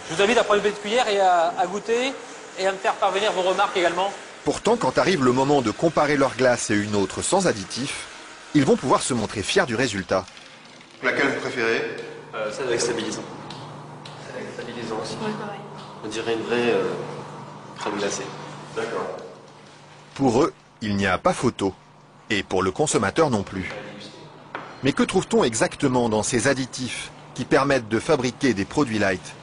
Je vous invite à prendre une petite cuillère et à goûter et à me faire parvenir vos remarques également. Pourtant, quand arrive le moment de comparer leur glace et une autre sans additifs, ils vont pouvoir se montrer fiers du résultat. Laquelle vous préférez? Celle avec stabilisant. Celle avec stabilisant aussi. Oui, pareil. On dirait une vraie crème glacée. D'accord. Pour eux, il n'y a pas photo. Et pour le consommateur non plus. Mais que trouve-t-on exactement dans ces additifs qui permettent de fabriquer des produits light?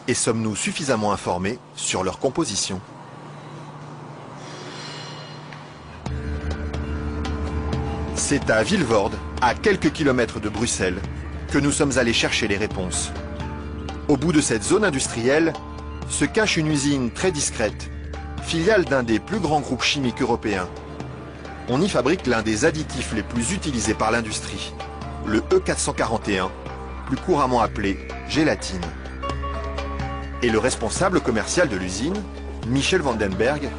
Et sommes-nous suffisamment informés sur leur composition? C'est à Vilvoorde, à quelques kilomètres de Bruxelles, que nous sommes allés chercher les réponses. Au bout de cette zone industrielle se cache une usine très discrète, filiale d'un des plus grands groupes chimiques européens. On y fabrique l'un des additifs les plus utilisés par l'industrie, le E441, plus couramment appelé gélatine. Et le responsable commercial de l'usine, Michel Vandenberg,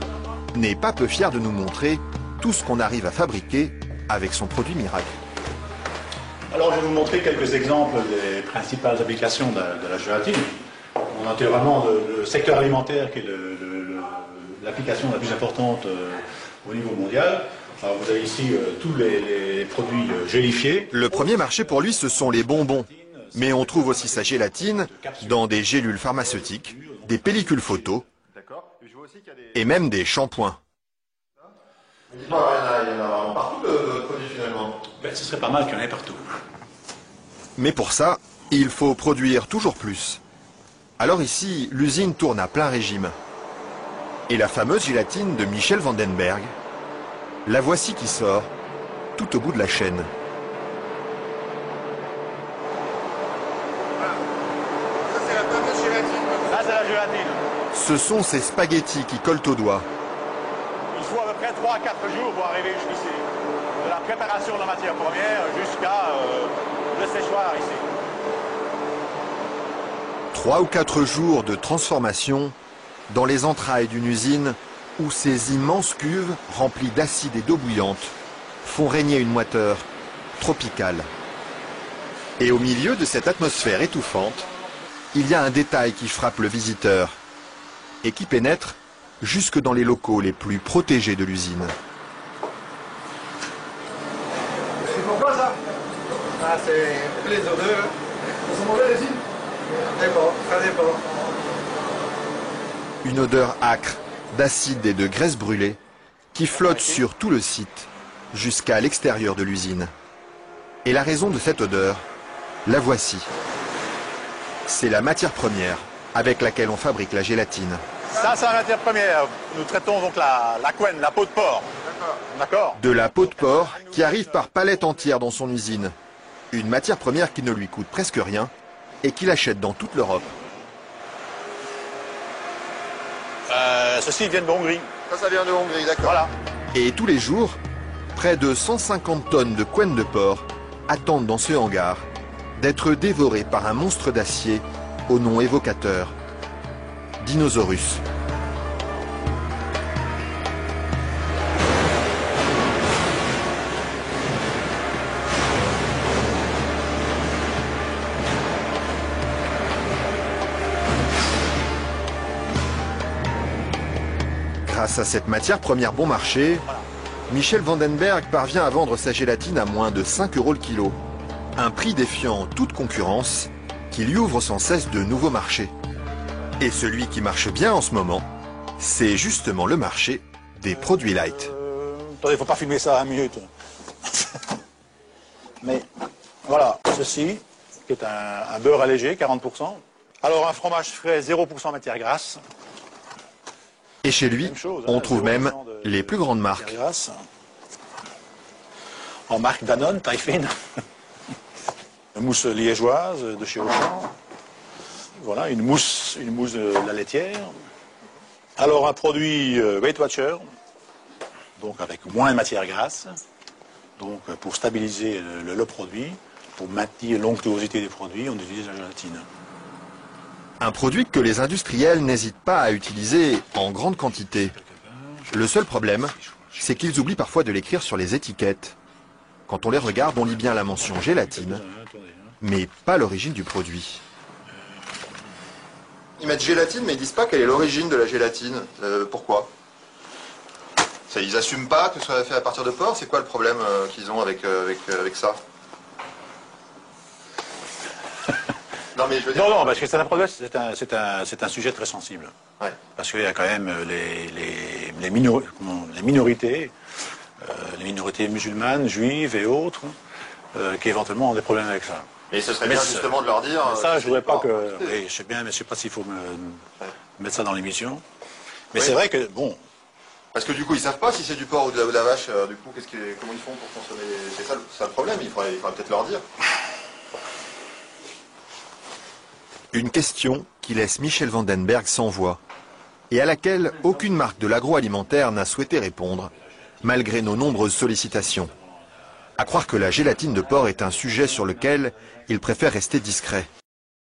n'est pas peu fier de nous montrer tout ce qu'on arrive à fabriquer avec son produit miracle. Alors je vais vous montrer quelques exemples des principales applications de la gélatine. On a vraiment le secteur alimentaire qui est l'application la plus importante au niveau mondial. Alors, vous avez ici tous les produits gélifiés. Le premier marché pour lui, ce sont les bonbons. Mais on trouve aussi sa gélatine dans des gélules pharmaceutiques, des pellicules photos et même des shampoings. Dites-moi, il y en a partout de produits finalement. Ben, ce serait pas mal qu'il y en ait partout. Mais pour ça, il faut produire toujours plus. Alors ici, l'usine tourne à plein régime. Et la fameuse gélatine de Michel Vandenberg, la voici qui sort, tout au bout de la chaîne. Ça c'est la fameuse gélatine. Là c'est la gélatine. Ce sont ces spaghettis qui collent aux doigts. Il faut à peu près 3 à 4 jours pour arriver jusqu'ici. De la préparation de la matière première jusqu'à le séchoir ici. 3 ou 4 jours de transformation dans les entrailles d'une usine où ces immenses cuves remplies d'acide et d'eau bouillante font régner une moiteur tropicale. Et au milieu de cette atmosphère étouffante, il y a un détail qui frappe le visiteur et qui pénètre jusque dans les locaux les plus protégés de l'usine. C'est pourquoi ça? Ah, c'est les odeurs. Vous mauvais les îles? Ça dépend, ça dépend. Une odeur âcre d'acide et de graisse brûlée qui flotte sur tout le site jusqu'à l'extérieur de l'usine. Et la raison de cette odeur, la voici. C'est la matière première avec laquelle on fabrique la gélatine. Ça c'est la matière première. Nous traitons donc la couenne, la peau de porc. D'accord. De la peau de porc qui arrive par palettes entières dans son usine. Une matière première qui ne lui coûte presque rien et qu'il achète dans toute l'Europe. Ceci vient de Hongrie. Ça vient de Hongrie, d'accord. Voilà. Et tous les jours, près de 150 tonnes de couenne de porc attendent dans ce hangar d'être dévorées par un monstre d'acier au nom évocateur, Dinosaurus. Grâce à cette matière première bon marché, Michel Vandenberg parvient à vendre sa gélatine à moins de 5 € le kilo. Un prix défiant toute concurrence qui lui ouvre sans cesse de nouveaux marchés. Et celui qui marche bien en ce moment, c'est justement le marché des produits light. Attendez, il faut pas filmer ça à 1 minute. Mais voilà, ceci, qui est un beurre allégé, 40%. Alors un fromage frais, 0% matière grasse. Et chez lui, on trouve même les plus grandes marques. En marque Danone, taille fine. Une mousse liégeoise de chez Auchan. Voilà, une mousse de la laitière. Alors un produit Weight Watcher, donc avec moins de matière grasse, donc pour stabiliser le produit, pour maintenir l'onctuosité des produits, on utilise la gélatine. Un produit que les industriels n'hésitent pas à utiliser en grande quantité. Le seul problème, c'est qu'ils oublient parfois de l'écrire sur les étiquettes. Quand on les regarde, on lit bien la mention gélatine, mais pas l'origine du produit. Ils mettent gélatine, mais ils disent pas quelle est l'origine de la gélatine. Pourquoi? Ils assument pas que ce soit fait à partir de porc. C'est quoi le problème qu'ils ont avec ça? Non, mais je veux dire... Non, parce que c'est un problème, c'est un sujet très sensible. Ouais. Parce qu'il y a quand même les minorités, les minorités musulmanes, juives et autres, qui éventuellement ont des problèmes avec ça. Et ce serait bien justement de leur dire... Ça, je voudrais pas que... Oui, je sais bien, mais je sais pas s'il faut mettre ça dans l'émission. Mais oui. c'est vrai que, bon... Parce que du coup, ils savent pas si c'est du porc ou de la vache. Du coup, comment ils font pour consommer? C'est ça le problème, il faudrait peut-être leur dire. Une question qui laisse Michel Vandenberg sans voix et à laquelle aucune marque de l'agroalimentaire n'a souhaité répondre, malgré nos nombreuses sollicitations. À croire que la gélatine de porc est un sujet sur lequel il préfère rester discret.